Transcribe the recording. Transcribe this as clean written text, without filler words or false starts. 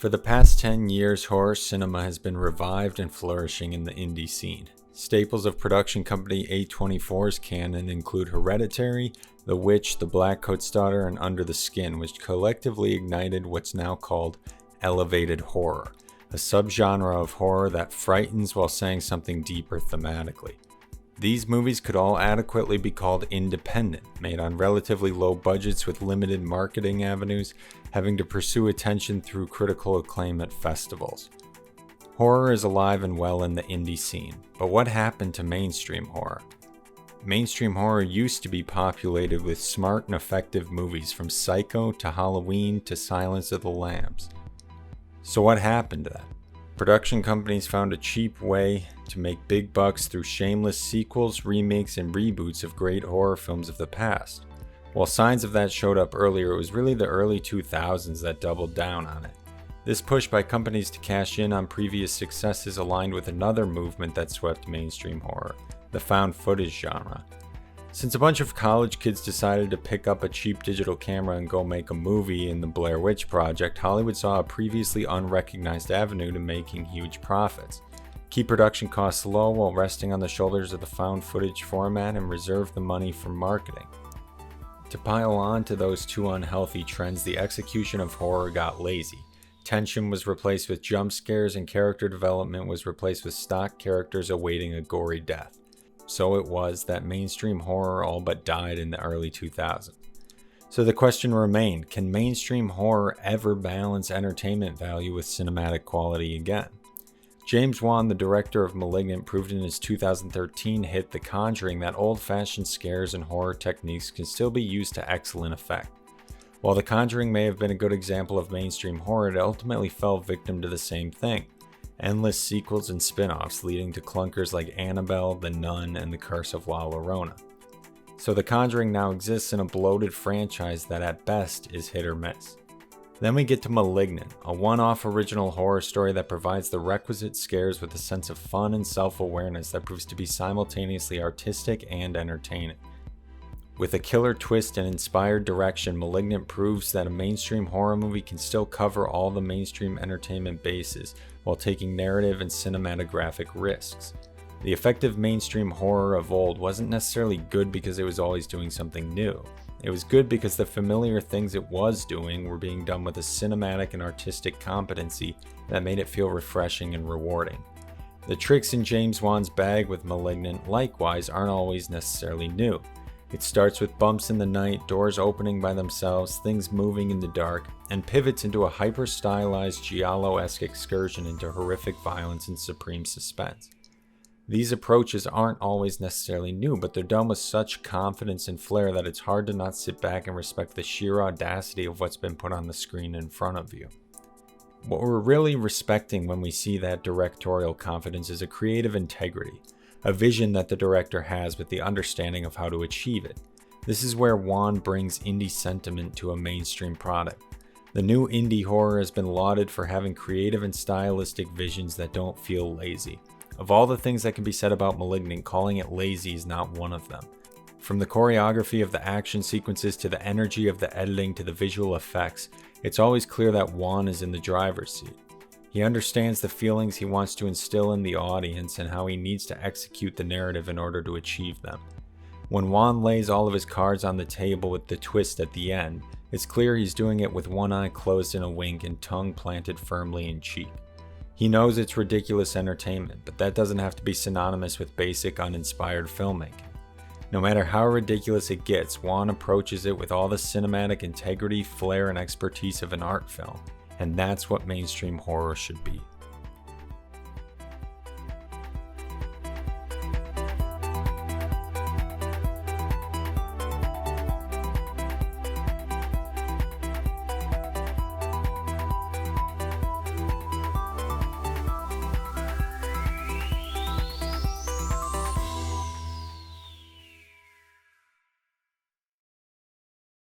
For the past 10 years, horror cinema has been revived and flourishing in the indie scene. Staples of production company A24's canon include Hereditary, The Witch, The Black Coat's Daughter, and Under the Skin, which collectively ignited what's now called elevated horror, a subgenre of horror that frightens while saying something deeper thematically. These movies could all adequately be called independent, made on relatively low budgets with limited marketing avenues, having to pursue attention through critical acclaim at festivals. Horror is alive and well in the indie scene, but what happened to mainstream horror? Mainstream horror used to be populated with smart and effective movies from Psycho to Halloween to Silence of the Lambs. So what happened to that? Production companies found a cheap way to make big bucks through shameless sequels, remakes, and reboots of great horror films of the past. While signs of that showed up earlier, it was really the early 2000s that doubled down on it. This push by companies to cash in on previous successes aligned with another movement that swept mainstream horror, the found footage genre. Since a bunch of college kids decided to pick up a cheap digital camera and go make a movie in the Blair Witch Project, Hollywood saw a previously unrecognized avenue to making huge profits. Keep production costs low while resting on the shoulders of the found footage format and reserve the money for marketing. To pile on to those two unhealthy trends, the execution of horror got lazy. Tension was replaced with jump scares and character development was replaced with stock characters awaiting a gory death. So it was that mainstream horror all but died in the early 2000s. So the question remained, can mainstream horror ever balance entertainment value with cinematic quality again? James Wan, the director of Malignant, proved in his 2013 hit The Conjuring that old-fashioned scares and horror techniques can still be used to excellent effect. While The Conjuring may have been a good example of mainstream horror, it ultimately fell victim to the same thing. Endless sequels and spin-offs leading to clunkers like Annabelle, The Nun, and The Curse of La Llorona. So The Conjuring now exists in a bloated franchise that at best is hit or miss. Then we get to Malignant, a one-off original horror story that provides the requisite scares with a sense of fun and self-awareness that proves to be simultaneously artistic and entertaining. With a killer twist and inspired direction, Malignant proves that a mainstream horror movie can still cover all the mainstream entertainment bases while taking narrative and cinematographic risks. The effective mainstream horror of old wasn't necessarily good because it was always doing something new. It was good because the familiar things it was doing were being done with a cinematic and artistic competency that made it feel refreshing and rewarding. The tricks in James Wan's bag with Malignant, likewise, aren't always necessarily new. It starts with bumps in the night, doors opening by themselves, things moving in the dark, and pivots into a hyper-stylized giallo-esque excursion into horrific violence and supreme suspense. These approaches aren't always necessarily new, but they're done with such confidence and flair that it's hard to not sit back and respect the sheer audacity of what's been put on the screen in front of you. What we're really respecting when we see that directorial confidence is a creative integrity. A vision that the director has with the understanding of how to achieve it. This is where Wan brings indie sentiment to a mainstream product. The new indie horror has been lauded for having creative and stylistic visions that don't feel lazy. Of all the things that can be said about Malignant, calling it lazy is not one of them. From the choreography of the action sequences to the energy of the editing to the visual effects, it's always clear that Wan is in the driver's seat. He understands the feelings he wants to instill in the audience and how he needs to execute the narrative in order to achieve them. When Wan lays all of his cards on the table with the twist at the end, it's clear he's doing it with one eye closed in a wink and tongue planted firmly in cheek. He knows it's ridiculous entertainment, but that doesn't have to be synonymous with basic, uninspired filmmaking. No matter how ridiculous it gets, Wan approaches it with all the cinematic integrity, flair, and expertise of an art film. And that's what mainstream horror should be.